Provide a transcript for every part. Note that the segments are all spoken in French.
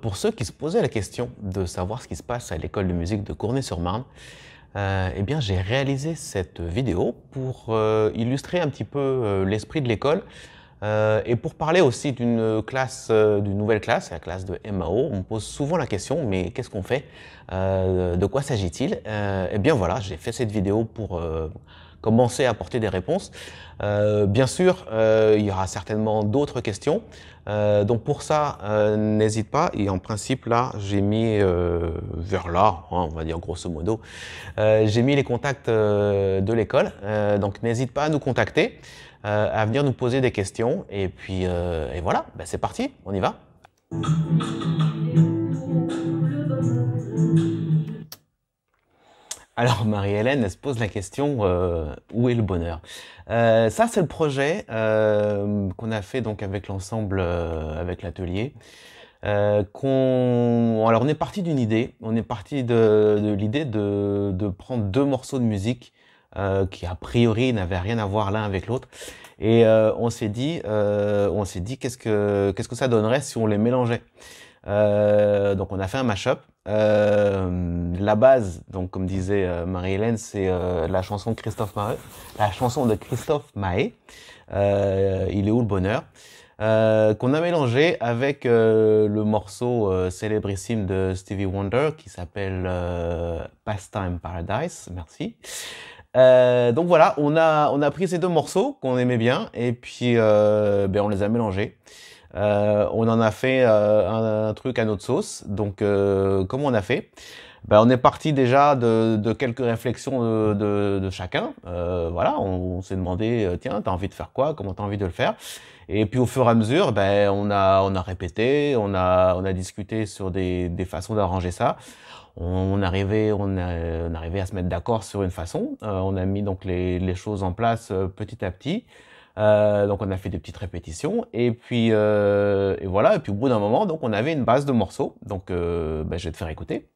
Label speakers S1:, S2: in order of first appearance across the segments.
S1: Pour ceux qui se posaient la question de savoir ce qui se passe à l'école de musique de Cournay-sur-Marne, eh bien, j'ai réalisé cette vidéo pour illustrer un petit peu l'esprit de l'école et pour parler aussi d'une classe, d'une nouvelle classe, la classe de MAO. On me pose souvent la question, mais qu'est-ce qu'on fait? De quoi s'agit-il? Eh bien voilà, j'ai fait cette vidéo pour commencer à apporter des réponses. Bien sûr, il y aura certainement d'autres questions. Donc pour ça, n'hésite pas. Et en principe, là, j'ai mis vers là, hein, on va dire grosso modo, j'ai mis les contacts de l'école. Donc n'hésite pas à nous contacter, à venir nous poser des questions. Et puis et voilà, ben, c'est parti, on y va. Alors Marie-Hélène, elle se pose la question où est le bonheur? Ça c'est le projet qu'on a fait donc avec l'ensemble, avec l'atelier. Alors on est parti d'une idée, on est parti de l'idée de prendre deux morceaux de musique qui a priori n'avaient rien à voir l'un avec l'autre. Et on s'est dit qu'est-ce que ça donnerait si on les mélangeait. Donc on a fait un mash-up. La base, donc comme disait Marie-Hélène, c'est la chanson de Christophe Mahé. La chanson de Christophe Mahé, Il est où le bonheur, qu'on a mélangé avec le morceau célébrissime de Stevie Wonder qui s'appelle Pastime Paradise. Merci. Donc voilà, on a pris ces deux morceaux qu'on aimait bien et puis ben on les a mélangés. On en a fait un truc à notre sauce. Donc, comment on a fait? Ben, on est parti déjà de quelques réflexions de chacun. Voilà, on s'est demandé, tiens, t'as envie de faire quoi? Comment t'as envie de le faire? Et puis au fur et à mesure, ben, on a répété, on a discuté sur des façons d'arranger ça. On arrivait à se mettre d'accord sur une façon. On a mis donc les choses en place petit à petit. Donc on a fait des petites répétitions et puis et voilà, et puis au bout d'un moment donc on avait une base de morceaux, donc ben, je vais te faire écouter.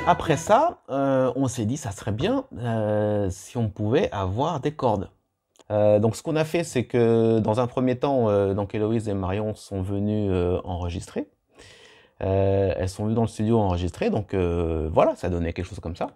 S1: Après ça, on s'est dit ça serait bien si on pouvait avoir des cordes. Donc ce qu'on a fait, c'est que dans un premier temps, donc Héloïse et Marion sont venues enregistrer. Elles sont venues dans le studio enregistrer, donc voilà, ça donnait quelque chose comme ça.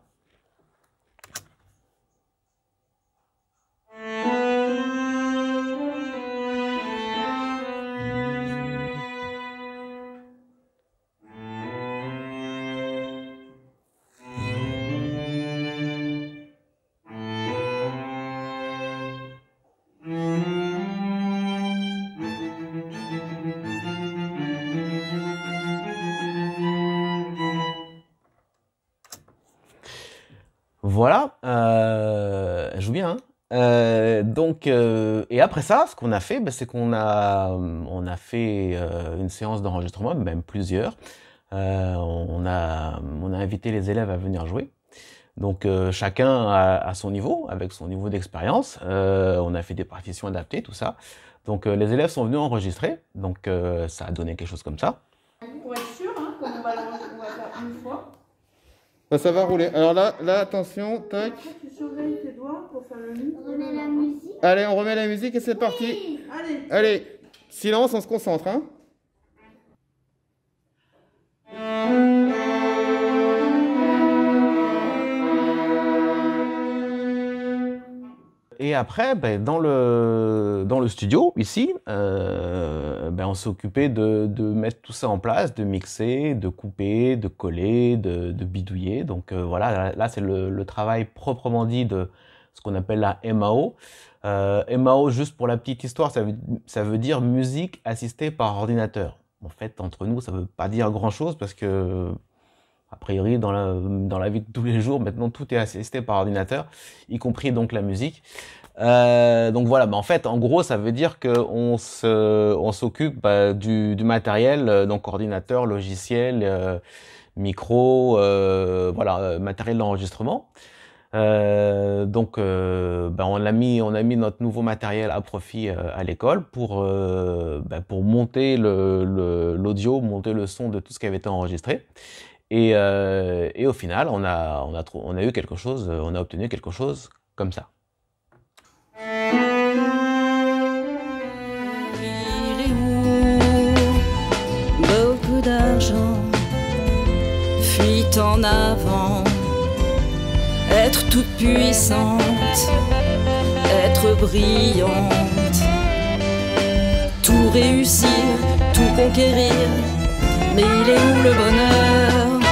S1: Voilà, elle joue bien, hein. Et après ça, ce qu'on a fait, ben, c'est on a fait une séance d'enregistrement, même plusieurs. On a invité les élèves à venir jouer. Donc chacun à son niveau, avec son niveau d'expérience. On a fait des partitions adaptées, tout ça. Donc les élèves sont venus enregistrer, donc ça a donné quelque chose comme ça.
S2: Pour être sûr, hein, comme on va faire une fois.
S3: Bah, ça va rouler. Alors là, attention, tac.
S2: Après, tu surveilles tes doigts pour faire le nid.
S4: On remet la musique.
S3: Allez, on remet la musique et c'est parti.
S4: Oui.
S2: Allez.
S3: Allez, silence, on se concentre, hein.
S1: Et après, ben, dans le studio, ici, ben, on s'est occupé de mettre tout ça en place, de mixer, de couper, de coller, de bidouiller. Donc voilà, là c'est le travail proprement dit de ce qu'on appelle la MAO. MAO, juste pour la petite histoire, ça veut dire musique assistée par ordinateur. En fait, entre nous, ça veut pas dire grand-chose parce que a priori, dans la vie de tous les jours, maintenant, tout est assisté par ordinateur, y compris donc la musique. Donc voilà, bah en fait, en gros, ça veut dire qu'on s'occupe du matériel, donc ordinateur, logiciel, micro, voilà, matériel d'enregistrement. On a mis notre nouveau matériel à profit à l'école pour monter l'audio, monter le son de tout ce qui avait été enregistré. Et au final, on a eu quelque chose, on a obtenu quelque chose comme ça.
S4: Il est où beaucoup d'argent fuit en avant, être toute puissante, être brillante, tout réussir, tout conquérir, mais il est où le bonheur?